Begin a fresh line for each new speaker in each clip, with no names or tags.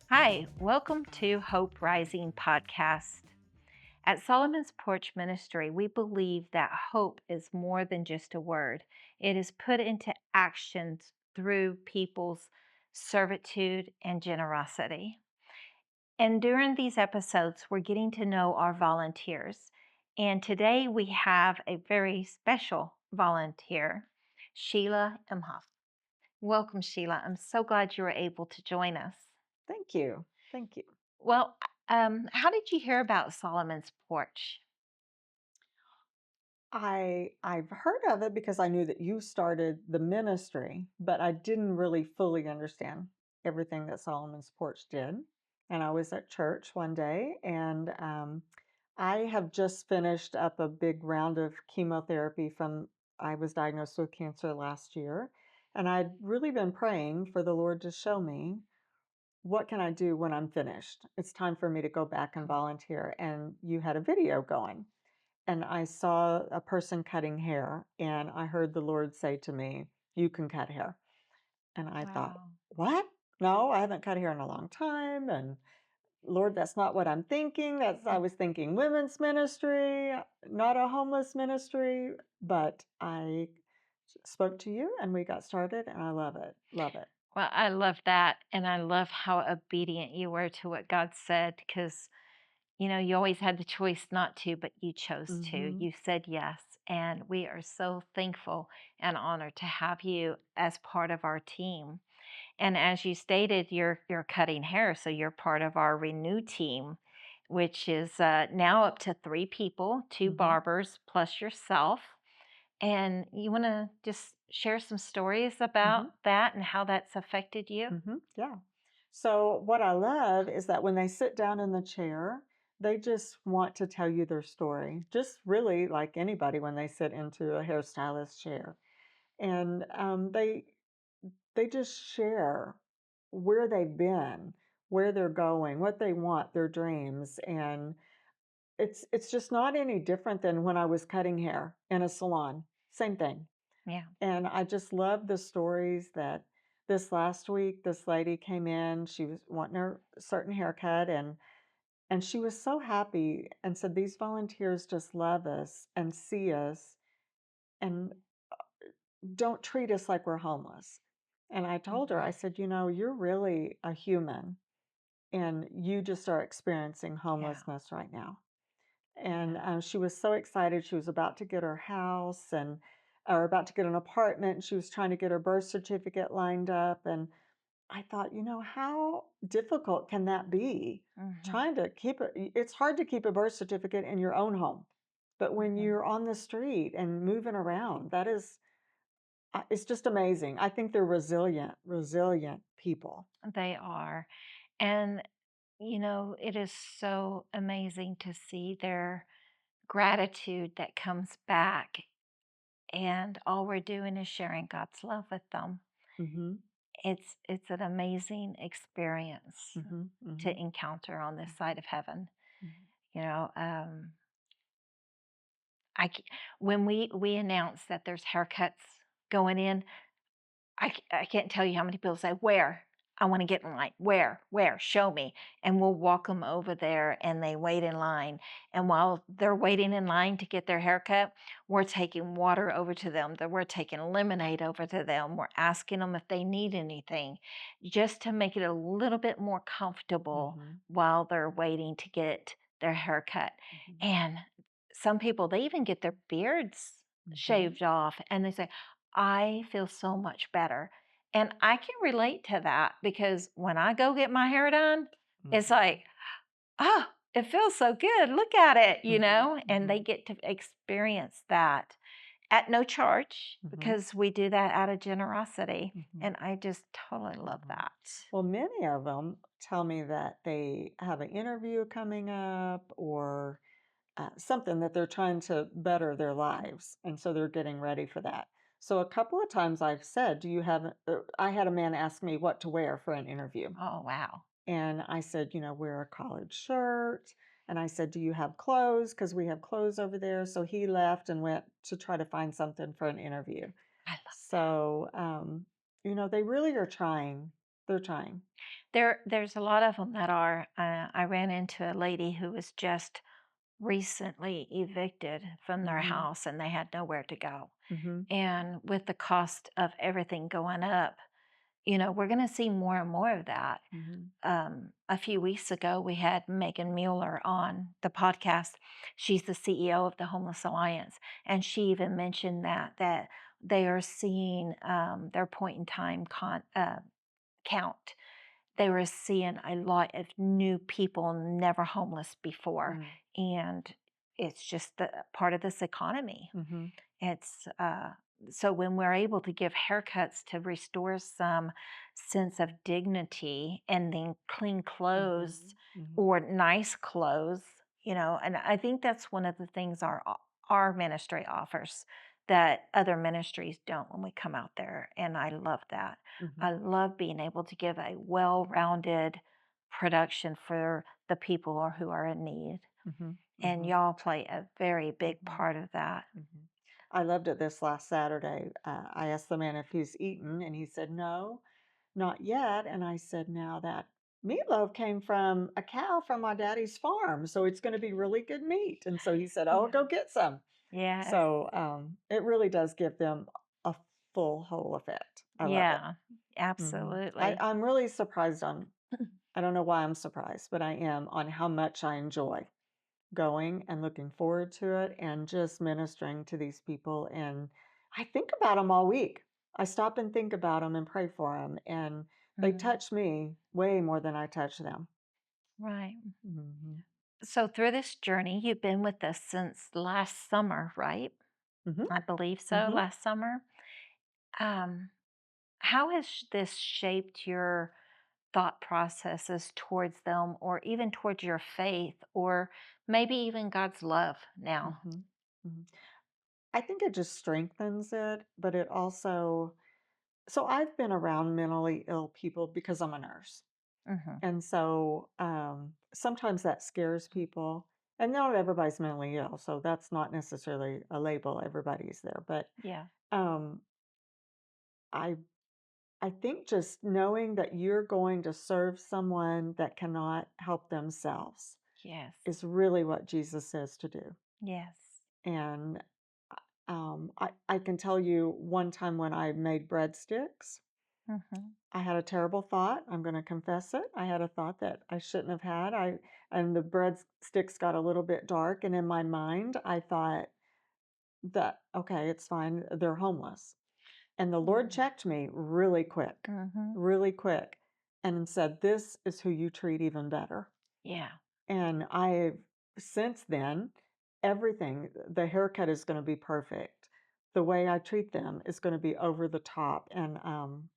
Hi, welcome to Hope Rising Podcast. At Solomon's Porch Ministry, we believe that hope is more than just a word. It is put into actions through people's servitude and generosity. And during these episodes, we're getting to know our volunteers. And today we have a very special volunteer, Sheila Imhoff. Welcome, Sheila. I'm so glad you were able to join us.
Thank you. Thank you.
Well, how did you hear about Solomon's Porch?
I've heard of it because I knew that you started the ministry, but I didn't really fully understand everything that Solomon's Porch did. And I was at church one day, and I have just finished up a big round of chemotherapy from I was diagnosed with cancer last year, and I'd really been praying for the Lord to show me what can I do when I'm finished. It's time for me to go back and volunteer. And you had a video going. And I saw a person cutting hair, and I heard the Lord say to me, "You can cut hair." And I thought,
Wow.
"What? No, I haven't cut hair in a long time." And Lord, that's not what I'm thinking. I was thinking women's ministry, not a homeless ministry. But I spoke to you, and we got started, and I love it. Love it.
Well, I love that. And I love how obedient you were to what God said because, you always had the choice not to, but you chose to.
Hmm.
You said yes. And we are so thankful and honored to have you as part of our team. And as you stated, you're cutting hair, so you're part of our Renew team, which is now up to 3 people, two
Hmm.
barbers plus yourself. And you want to just share some stories about
Hmm.
that and how that's affected you?
Yeah. So, what I love is that when they sit down in the chair, they just want to tell you their story, just really like anybody when they sit into a hairstylist chair. And they just share where they've been, where they're going, what they want, their dreams. And it's just not any different than when I was cutting hair in a salon. Same thing.
Yeah.
And I just love the stories that this last week, this lady came in, she was wanting her certain haircut, and she was so happy and said, "These volunteers just love us and see us and don't treat us like we're homeless." And I told her, I
Mhm.
said, "You're really a human and you just are experiencing
Yeah.
homelessness right now." And
Yeah.
she was so excited. She was about to get her house and or about to get an apartment. And she was trying to get her birth certificate lined up. And I thought, how difficult can that be?
Mhm.
Trying to it's hard to keep a birth certificate in your own home. But when
Mhm.
you're on the street and moving around, it's just amazing. I think they're resilient people.
They are. And, it is so amazing to see their gratitude that comes back. And all we're doing is sharing God's love with them.
Hmm.
It's an amazing experience
Hmm.
to
Hmm.
encounter on this side of heaven.
Hmm.
You know, um, I c- when we announce that there's haircuts going in, I can't tell you how many people say, "Where? I wanna get in line. Where? Where? Show me." And we'll walk them over there, and they wait in line, and while they're waiting in line to get their haircut, we're taking water over to them, that we're taking lemonade over to them, we're asking them if they need anything, just to make it a little bit more comfortable
Hmm.
while they're waiting to get their haircut.
Hmm.
And some people, they even get their beards
Hmm.
shaved off, and they say, I feel so much better. And I can relate to that because when I go get my hair done, it's
Mhm.
like, oh, it feels so good. Look at it,
Mhm.
and they
Mhm.
get to experience that at no charge
Mhm.
because we do that out of generosity.
Mhm.
And I just totally love
Mhm.
that.
Well, many of them tell me that they have an interview coming up or something that they're trying to better their lives, and so they're getting ready for that. So a couple of times I've said, "Do you have?" I had a man ask me what to wear for an interview,
Oh, wow.
and I said, "Wear a collared shirt." And I said, "Do you have clothes? Because we have clothes over there." So he left and went to try to find something for an interview.
I love that.
So, they really are trying. They're trying.
There's a lot of them that are. I ran into a lady who was just recently evicted from their
Mhm.
house and they had nowhere to go.
Mhm.
And with the cost of everything going up, we're going to see more and more of that.
Mhm.
A few weeks ago, we had Megan Mueller on the podcast. She's the CEO of the Homeless Alliance, and she even mentioned that they are seeing their point in time count. They were seeing a lot of new people never homeless before,
Mm.
and it's just the part of this economy.
Mhm.
It's so when we're able to give haircuts to restore some sense of dignity and then clean clothes
Mhm. Mhm.
or nice clothes, and I think that's one of the things our ministry offers that other ministries don't when we come out there, and I love that. I
Mhm.
love being able to give a well-rounded production for the people who are in need,
Mhm.
and
Mhm.
y'all play a very big
Mhm.
part of that.
Mhm. I loved it this last Saturday. I asked the man if he's eaten, and he said, "No, not yet." And I said, "Now that meatloaf came from a cow from my daddy's farm, so it's going to be really good meat." And so he said, "Oh,
Yeah.
go get some."
Yes.
So it really does give them a full whole effect. I love it.
Yeah. Absolutely.
I'm really surprised on. I don't know why I'm surprised, but I am on how much I enjoy going and looking forward to it and just ministering to these people. And I think about them all week. I stop and think about them and pray for them. And they
Mhm.
touch me way more than I touch them.
Right.
Hmm.
So through this journey, you've been with us since last summer, right?
Hmm.
I believe so,
Hmm.
last summer. Um, how has this shaped your thought processes towards them or even towards your faith or maybe even God's love now?
Hmm. Hmm. I think it just strengthens it, but it also, so I've been around mentally ill people because I'm a nurse.
Mhm.
And so sometimes that scares people. And not everybody's mentally ill, so that's not necessarily a label. Everybody's there, but
Yeah.
um, I I think just knowing that you're going to serve someone that cannot help themselves
Yes.
is really what Jesus says to do.
Yes.
And I can tell you one time when I made breadsticks,
Mhm.
I had a terrible thought. I'm going to confess it. I had a thought that I shouldn't have had. And the breadsticks got a little bit dark, and in my mind, I thought that okay, it's fine. They're homeless. And the Lord
Mm.
checked me
Mhm.
really quick, and said, "This is who you treat even better."
Yeah.
And I've since then, everything, the haircut is going to be perfect. The way I treat them is going to be over the top. And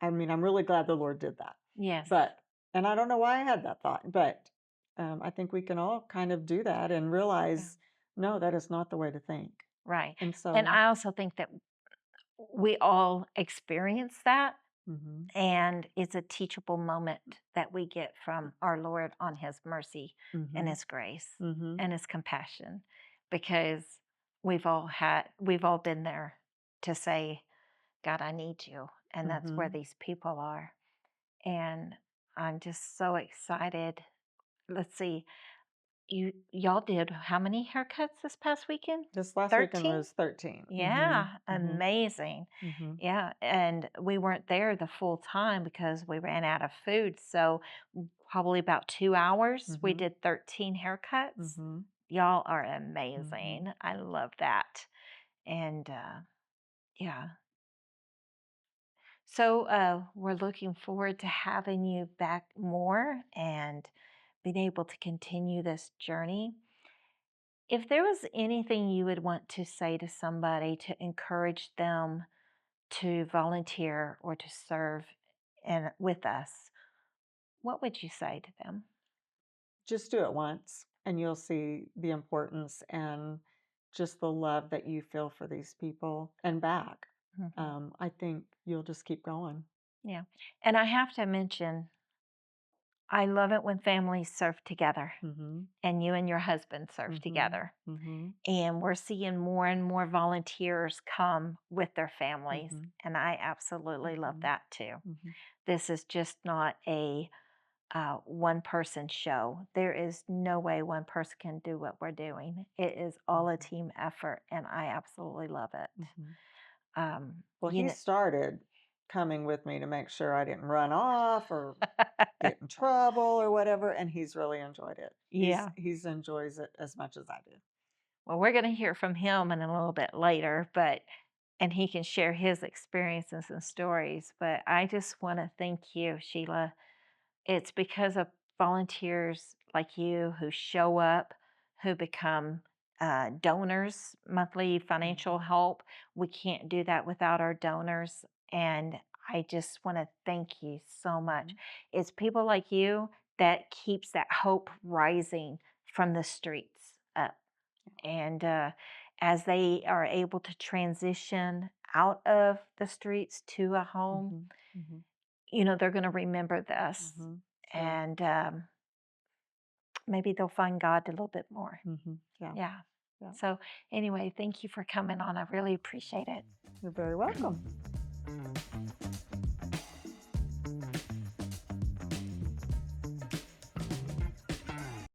I mean, I'm really glad the Lord did that.
Yes.
But, and I don't know why I had that thought, but I think we can all kind of do that and
Yeah.
realize, no, that is not the way to think.
Right.
And
And
so,
I also think that we all experience that,
hmm.
and it's a teachable moment that we get from our Lord on His mercy and
Hmm.
His grace
Hmm.
and His compassion, because we've all been there to say, God, I need you. And that's where
Hmm.
these people are. And I'm just so excited. Let's see, y'all did how many haircuts this past weekend?
This last weekend
13?
was 13. Hmm.
Yeah,
Hmm.
amazing.
Hmm.
Yeah, and we weren't there the full time because we ran out of food. So probably about 2 hours, we
Hmm.
did 13 haircuts.
Hmm.
Y'all are
Hmm.
amazing. I love that. And yeah, so we're looking forward to having you back more and being able to continue this journey. If there was anything you would want to say to somebody to encourage them to volunteer or to serve with us, what would you say to them?
Just do it once and you'll see the importance and just the love that you feel for these people and back.
Mhm.
I think you'll just keep going.
Yeah. And I have to mention, I love it when families serve together
Mhm.
and you and your husband serve
Mhm.
together.
Mhm.
And we're seeing more and more volunteers come with their families.
Mhm.
And I absolutely love
Mhm.
that too.
Mhm.
This is just not a one person show. There is no way one person can do what we're doing. It is all a
Mhm.
team effort, and I absolutely love it.
Mhm.
Um,
Well,
you
he
know,
started coming with me to make sure I didn't run off or get in trouble or whatever, and he's really enjoyed it.
yeah.
He's enjoys it as much as I do.
Well, we're going to hear from him in a little bit later, but and he can share his experiences and stories. But I just want to thank you, Sheila. It's because of volunteers like you who show up, who become donors, monthly financial
Mhm.
help. We can't do that without our donors. And I just want to thank you so much.
Mhm.
It's people like you that keeps that hope rising from the streets up. And as they are able to transition out of the streets to a home,
Mhm. Mhm.
they're going to remember this.
Mhm. Yeah.
And maybe they'll find God a little bit more.
Mhm. Yeah.
Yeah.
Yeah.
So, anyway, thank you for coming on. I really appreciate it.
You're very welcome.